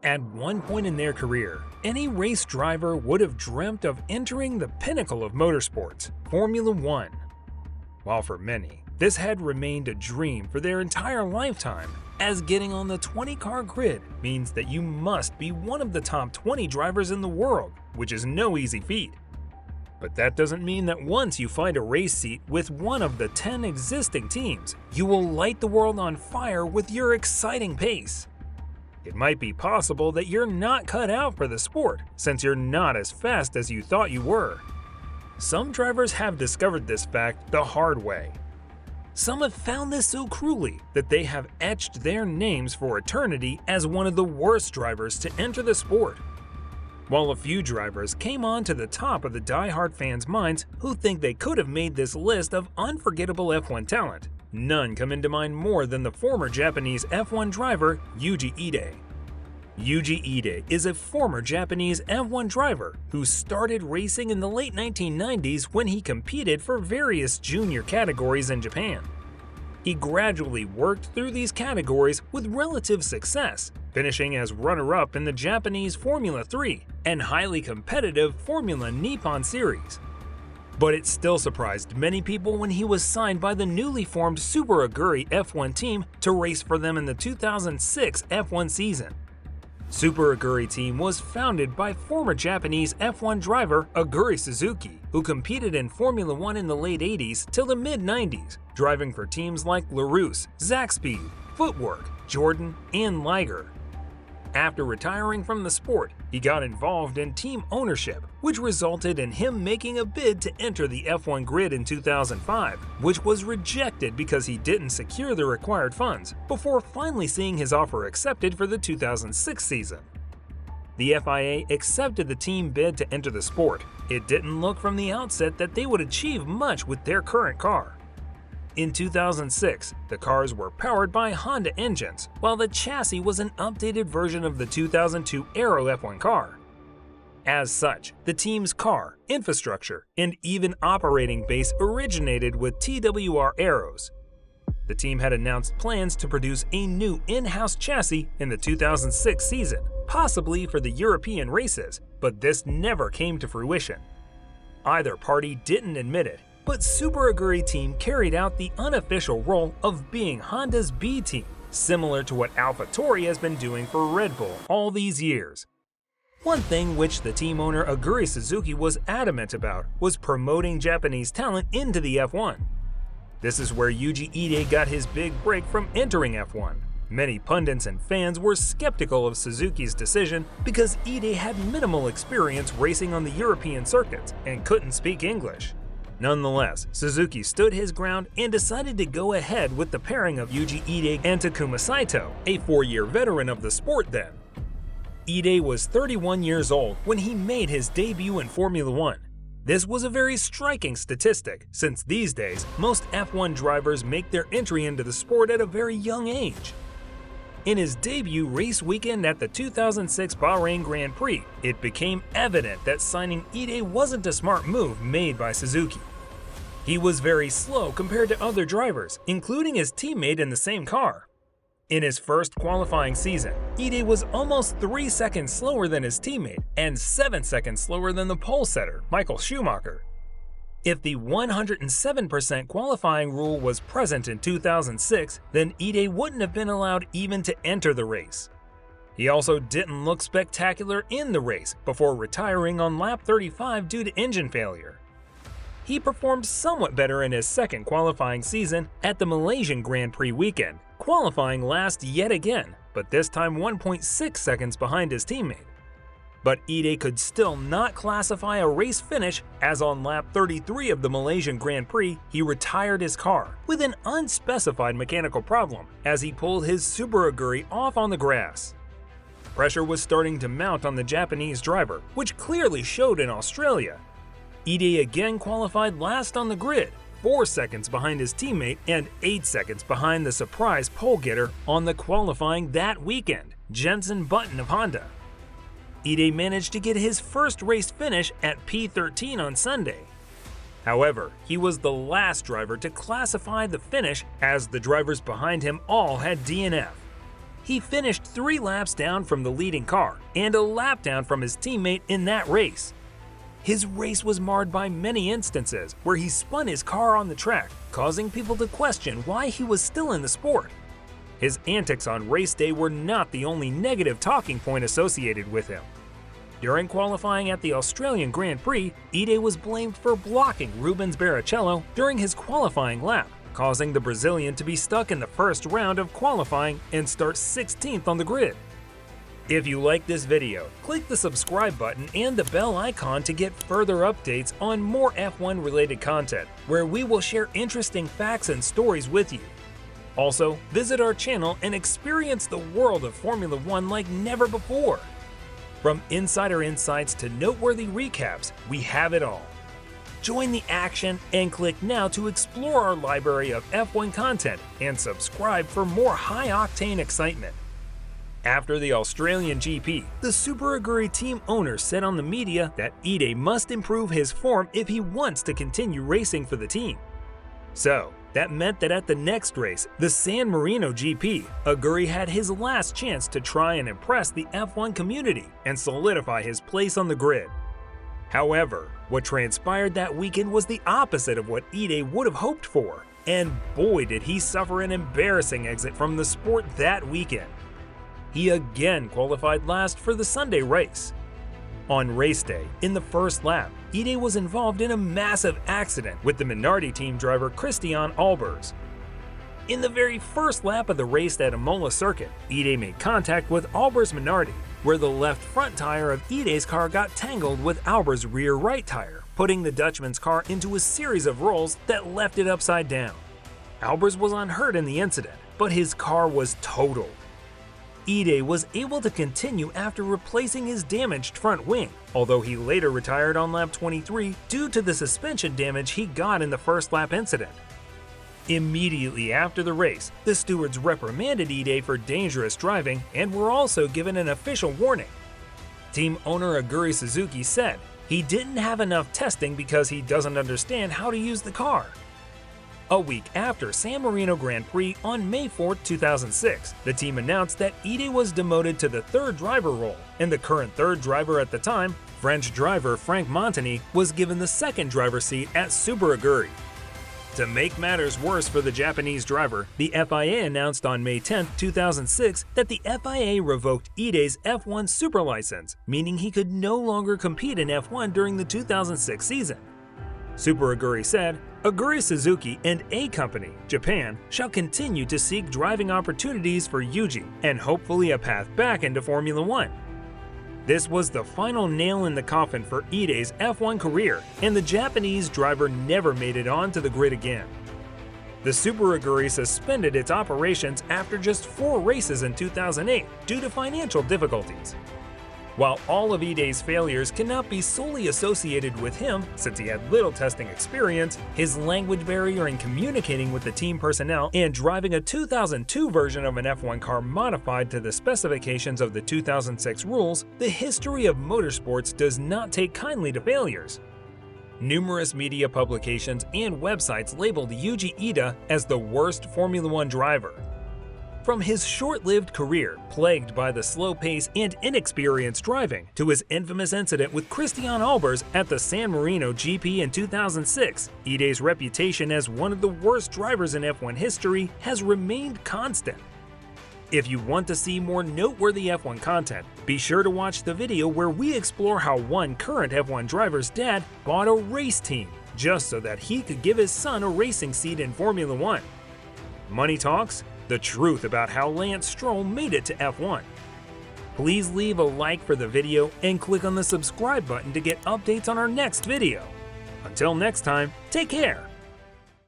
At one point in their career, any race driver would have dreamt of entering the pinnacle of motorsports, Formula One. While for many, this had remained a dream for their entire lifetime, as getting on the 20-car grid means that you must be one of the top 20 drivers in the world, which is no easy feat. But that doesn't mean that once you find a race seat with one of the 10 existing teams, you will light the world on fire with your exciting pace. It might be possible that you're not cut out for the sport, since you're not as fast as you thought you were. Some drivers have discovered this fact the hard way. Some have found this so cruelly that they have etched their names for eternity as one of the worst drivers to enter the sport. While a few drivers came on to the top of the die-hard fans' minds who think they could have made this list of unforgettable F1 talent, none come into mind more than the former Japanese F1 driver Yuji Eede. Yuji Eede is a former Japanese F1 driver who started racing in the late 1990s when he competed for various junior categories in Japan. He gradually worked through these categories with relative success, finishing as runner-up in the Japanese Formula 3 and highly competitive Formula Nippon Series. But it still surprised many people when he was signed by the newly formed Super Aguri F1 team to race for them in the 2006 F1 season. Super Aguri team was founded by former Japanese F1 driver Aguri Suzuki, who competed in Formula 1 in the late 80s till the mid-90s, driving for teams like Larousse, Zaxby's, Footwork, Jordan, and Liger. After retiring from the sport, he got involved in team ownership, which resulted in him making a bid to enter the F1 grid in 2005, which was rejected because he didn't secure the required funds, before finally seeing his offer accepted for the 2006 season. The FIA accepted the team bid to enter the sport. It didn't look from the outset that they would achieve much with their current car. In 2006, the cars were powered by Honda engines, while the chassis was an updated version of the 2002 Aero F1 car. As such, the team's car, infrastructure, and even operating base originated with TWR Aeros. The team had announced plans to produce a new in-house chassis in the 2006 season, possibly for the European races, but this never came to fruition. Either party didn't admit it, but Super Aguri team carried out the unofficial role of being Honda's B team, similar to what AlphaTauri has been doing for Red Bull all these years. One thing which the team owner Aguri Suzuki was adamant about was promoting Japanese talent into the F1. This is where Yuji Eede got his big break from entering F1. Many pundits and fans were skeptical of Suzuki's decision because Eede had minimal experience racing on the European circuits and couldn't speak English. Nonetheless, Suzuki stood his ground and decided to go ahead with the pairing of Yuji Eede and Takuma Saito, a 4-year veteran of the sport then. Eede was 31 years old when he made his debut in Formula 1. This was a very striking statistic, since these days, most F1 drivers make their entry into the sport at a very young age. In his debut race weekend at the 2006 Bahrain Grand Prix, it became evident that signing Eede wasn't a smart move made by Suzuki. He was very slow compared to other drivers, including his teammate in the same car. In his first qualifying season, Eede was almost 3 seconds slower than his teammate and 7 seconds slower than the pole setter, Michael Schumacher. If the 107% qualifying rule was present in 2006, then Eede wouldn't have been allowed even to enter the race. He also didn't look spectacular in the race before retiring on lap 35 due to engine failure. He performed somewhat better in his second qualifying season at the Malaysian Grand Prix weekend, qualifying last yet again, but this time 1.6 seconds behind his teammate. But Eede could still not classify a race finish, as on lap 33 of the Malaysian Grand Prix, he retired his car with an unspecified mechanical problem as he pulled his Super Aguri off on the grass. Pressure was starting to mount on the Japanese driver, which clearly showed in Australia. Eede again qualified last on the grid, 4 seconds behind his teammate and 8 seconds behind the surprise pole getter on the qualifying that weekend, Jenson Button of Honda. Eede managed to get his first race finish at P13 on Sunday. However, he was the last driver to classify the finish, as the drivers behind him all had DNF. He finished 3 laps down from the leading car and a lap down from his teammate in that race. His race was marred by many instances where he spun his car on the track, causing people to question why he was still in the sport. His antics on race day were not the only negative talking point associated with him. During qualifying at the Australian Grand Prix, Eede was blamed for blocking Rubens Barrichello during his qualifying lap, causing the Brazilian to be stuck in the first round of qualifying and start 16th on the grid. If you like this video, click the subscribe button and the bell icon to get further updates on more F1 related content, where we will share interesting facts and stories with you. Also, visit our channel and experience the world of Formula One like never before. From insider insights to noteworthy recaps, we have it all. Join the action and click now to explore our library of F1 content and subscribe for more high-octane excitement. After the Australian GP, the Super Aguri team owner said on the media that Eede must improve his form if he wants to continue racing for the team. So, that meant that at the next race, the San Marino GP, Aguri had his last chance to try and impress the F1 community and solidify his place on the grid. However, what transpired that weekend was the opposite of what Eede would have hoped for, and boy did he suffer an embarrassing exit from the sport that weekend. He again qualified last for the Sunday race. On race day, in the first lap, Eede was involved in a massive accident with the Minardi team driver Christian Albers. In the very first lap of the race at Imola circuit, Eede made contact with Albers' Minardi, where the left front tire of Eede's car got tangled with Albers' rear right tire, putting the Dutchman's car into a series of rolls that left it upside down. Albers was unhurt in the incident, but his car was totaled. Eede was able to continue after replacing his damaged front wing, although he later retired on lap 23 due to the suspension damage he got in the first lap incident. Immediately after the race, the stewards reprimanded Eede for dangerous driving and were also given an official warning. Team owner Aguri Suzuki said he didn't have enough testing because he doesn't understand how to use the car. A week after San Marino Grand Prix on May 4, 2006, the team announced that Eede was demoted to the third driver role, and the current third driver at the time, French driver Franck Montagny, was given the second driver seat at Super Aguri. To make matters worse for the Japanese driver, the FIA announced on May 10, 2006 that the FIA revoked Eede's F1 Super license, meaning he could no longer compete in F1 during the 2006 season. Super Aguri said, Aguri Suzuki and A Company, Japan, shall continue to seek driving opportunities for Yuji and hopefully a path back into Formula One. This was the final nail in the coffin for Eede's F1 career, and the Japanese driver never made it onto the grid again. The Super Aguri suspended its operations after just 4 races in 2008 due to financial difficulties. While all of Eede's failures cannot be solely associated with him, since he had little testing experience, his language barrier in communicating with the team personnel and driving a 2002 version of an F1 car modified to the specifications of the 2006 rules, the history of motorsports does not take kindly to failures. Numerous media publications and websites labeled Yuji Eede as the worst Formula One driver. From his short-lived career plagued by the slow pace and inexperienced driving to his infamous incident with Christian Albers at the San Marino GP in 2006, Eede's reputation as one of the worst drivers in F1 history has remained constant. If you want to see more noteworthy F1 content, be sure to watch the video where we explore how one current F1 driver's dad bought a race team just so that he could give his son a racing seat in Formula One. Money talks? The truth about how Lance Stroll made it to F1. Please leave a like for the video and click on the subscribe button to get updates on our next video. Until next time, take care!